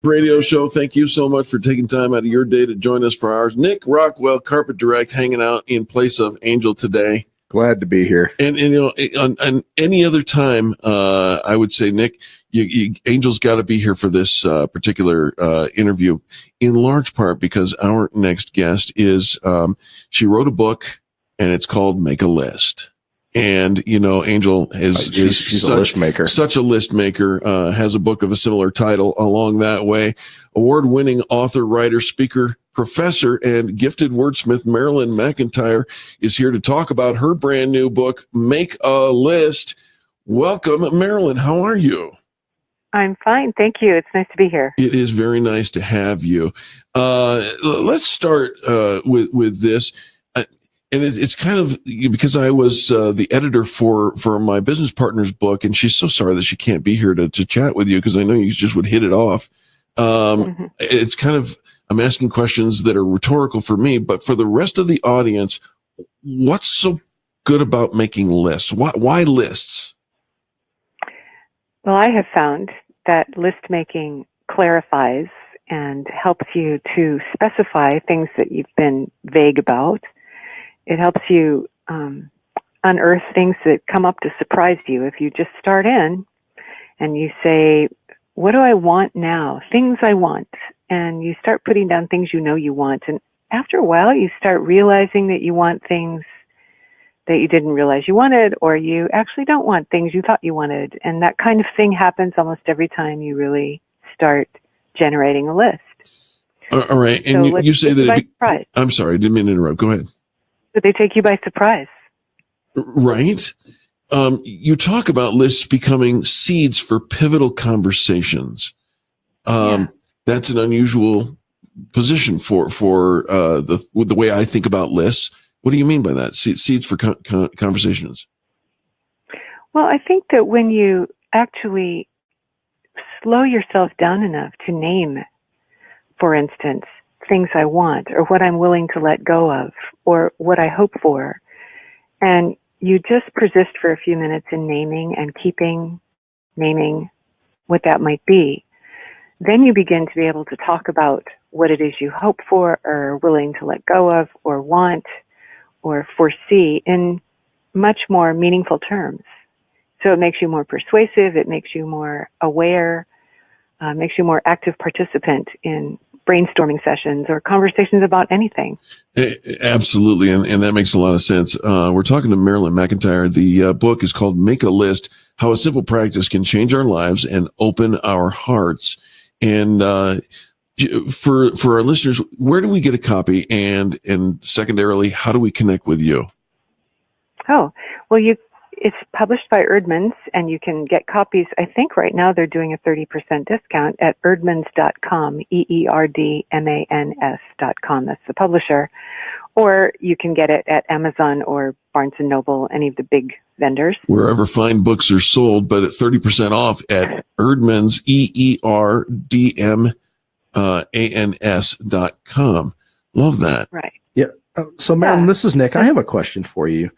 Radio show. Thank you so much for taking time out of your day to join us for ours. Nick Rockwell, Carpet Direct, hanging out in place of Angel today. Glad to be here. And on any other time, I would say, Nick, Angel's got to be here for this particular interview, in large part because our next guest is she wrote a book, and it's called Make a List. And, Angel is a list maker. Such a list maker, has a book of a similar title along that way. Award-winning author, writer, speaker, professor, and gifted wordsmith Marilyn McIntyre is here to talk about her brand new book, Make a List. Welcome, Marilyn. How are you? I'm fine. Thank you. It's nice to be here. It is very nice to have you. Let's start with this. And it's kind of because I was the editor for my business partner's book, and she's so sorry that she can't be here to chat with you because I know you just would hit it off. It's kind of, I'm asking questions that are rhetorical for me, but for the rest of the audience, what's so good about making lists? Why lists? Well, I have found that list making clarifies and helps you to specify things that you've been vague about. It helps you unearth things that come up to surprise you. If you just start in and you say, what do I want now? Things I want. And you start putting down things you know you want. And after a while, you start realizing that you want things that you didn't realize you wanted, or you actually don't want things you thought you wanted. And that kind of thing happens almost every time you really start generating a list. All right. And so you say that I'm sorry, I didn't mean to interrupt. Go ahead. But they take you by surprise. Right. You talk about lists becoming seeds for pivotal conversations. That's an unusual position for the way I think about lists. What do you mean by that? Seeds for conversations? Well, I think that when you actually slow yourself down enough to name, for instance, things I want, or what I'm willing to let go of, or what I hope for, and you just persist for a few minutes in naming and keeping naming what that might be, then you begin to be able to talk about what it is you hope for, or willing to let go of, or want, or foresee in much more meaningful terms. So it makes you more persuasive, it makes you more aware, makes you more active participant in brainstorming sessions or conversations about anything. Absolutely. And that makes a lot of sense. We're talking to Marilyn McIntyre. The book is called Make a List, How a Simple Practice Can Change Our Lives and Open Our Hearts. And for our listeners, where do we get a copy? And secondarily, how do we connect with you? Oh, well, it's published by Eerdmans, and you can get copies. I think right now they're doing a 30% discount at eerdmans.com, EERDMANS.com. That's the publisher. Or you can get it at Amazon or Barnes & Noble, any of the big vendors. Wherever fine books are sold, but at 30% off at Eerdmans, EERDMANS.com. Love that. Right. Yeah. So Marilyn, this is Nick. I have a question for you.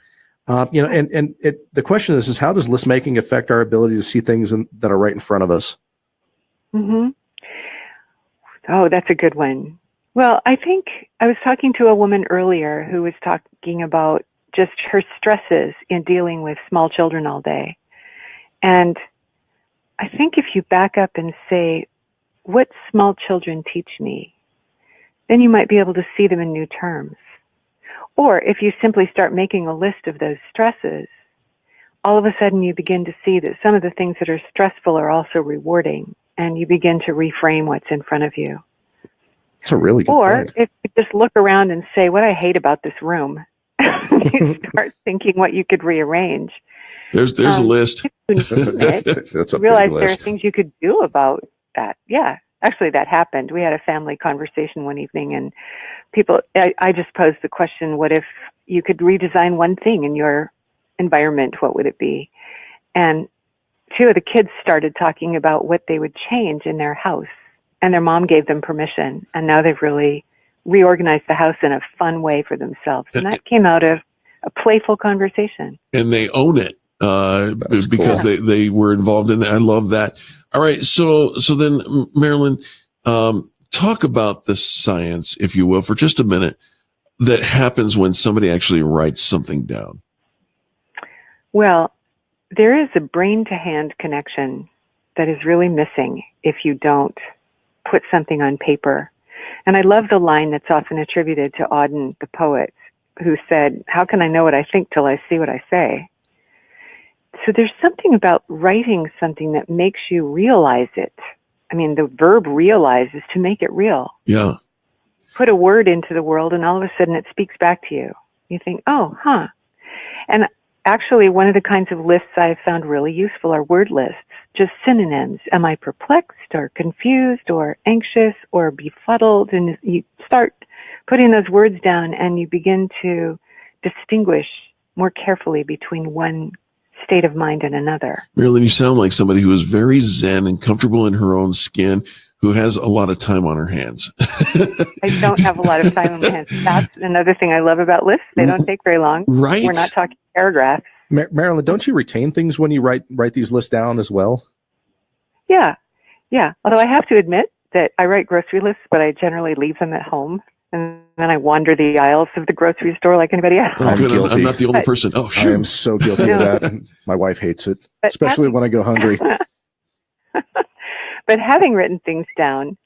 The question is how does list making affect our ability to see things that are right in front of us? Mm-hmm. Oh, that's a good one. Well, I think I was talking to a woman earlier who was talking about just her stresses in dealing with small children all day. And I think if you back up and say, what small children teach me, then you might be able to see them in new terms. Or if you simply start making a list of those stresses, all of a sudden you begin to see that some of the things that are stressful are also rewarding, and you begin to reframe what's in front of you. That's a really good point. If you just look around and say, what I hate about this room, you start thinking what you could rearrange. There's a list. That's a realize big list. There are things you could do about that. Yeah, actually that happened. We had a family conversation one evening, and I just posed the question, what if you could redesign one thing in your environment? What would it be? And two of the kids started talking about what they would change in their house, and their mom gave them permission. And now they've really reorganized the house in a fun way for themselves. And that came out of a playful conversation. And they own it because cool. they were involved in that. I love that. All right. So then, Marilyn, Talk about the science, if you will, for just a minute, that happens when somebody actually writes something down. Well, there is a brain-to-hand connection that is really missing if you don't put something on paper. And I love the line that's often attributed to Auden, the poet, who said, "How can I know what I think till I see what I say?" So there's something about writing something that makes you realize it. I mean, the verb realize is to make it real. Yeah. Put a word into the world and all of a sudden it speaks back to you. You think, oh, huh. And actually, one of the kinds of lists I've found really useful are word lists, just synonyms. Am I perplexed or confused or anxious or befuddled? And you start putting those words down and you begin to distinguish more carefully between one state of mind and another. Marilyn, you sound like somebody who is very zen and comfortable in her own skin, who has a lot of time on her hands. I don't have a lot of time on my hands. That's another thing I love about lists. They don't take very long. Right. We're not talking paragraphs. Marilyn, don't you retain things when you write these lists down as well? Yeah. Although I have to admit that I write grocery lists, but I generally leave them at home. And then I wander the aisles of the grocery store like anybody else. Oh, good. I'm not the only person. Oh, shoot. I am so guilty of that. My wife hates it, especially when I go hungry. But having written things down,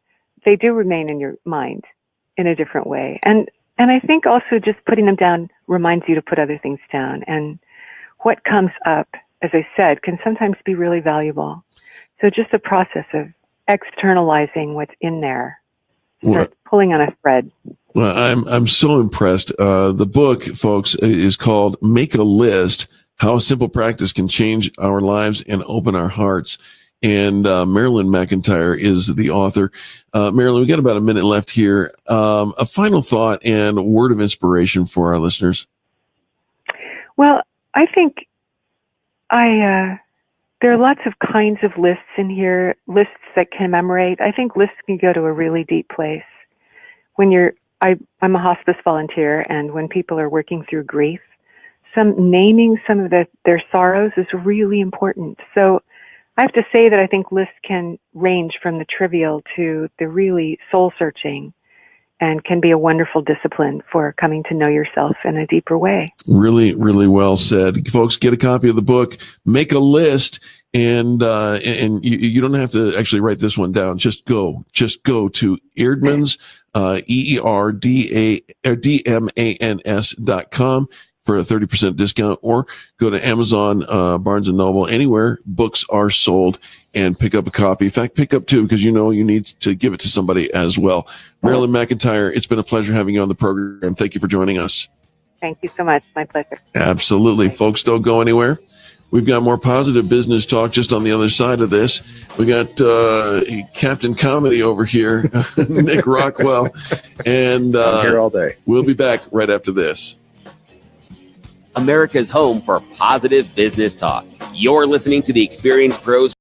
they do remain in your mind in a different way. And I think also just putting them down reminds you to put other things down. And what comes up, as I said, can sometimes be really valuable. So just a process of externalizing what's in there. Start pulling on a thread. Well, I'm so impressed. The book, folks, is called Make a List: How a Simple Practice Can Change Our Lives and Open Our Hearts. And Marilyn McIntyre is the author. Marilyn, we got about a minute left here. A final thought and word of inspiration for our listeners. Well, I think there are lots of kinds of lists in here, lists that commemorate. I think lists can go to a really deep place. When I'm a hospice volunteer, and when people are working through grief, naming some of their sorrows is really important. So I have to say that I think lists can range from the trivial to the really soul-searching, and can be a wonderful discipline for coming to know yourself in a deeper way. Really, really well said. Folks, get a copy of the book, Make a List, and you don't have to actually write this one down. Just go to Eerdmans, EERDMANS.com for a 30% discount, or go to Amazon, Barnes & Noble, anywhere books are sold, and pick up a copy. In fact, pick up two, because you need to give it to somebody as well. Marilyn McIntyre, it's been a pleasure having you on the program. Thank you for joining us. Thank you so much. My pleasure. Absolutely. Folks, don't go anywhere. We've got more positive business talk just on the other side of this. We got Captain Comedy over here, Nick Rockwell. And I'm here all day. We'll be back right after this. America's home for positive business talk. You're listening to the Experience Pros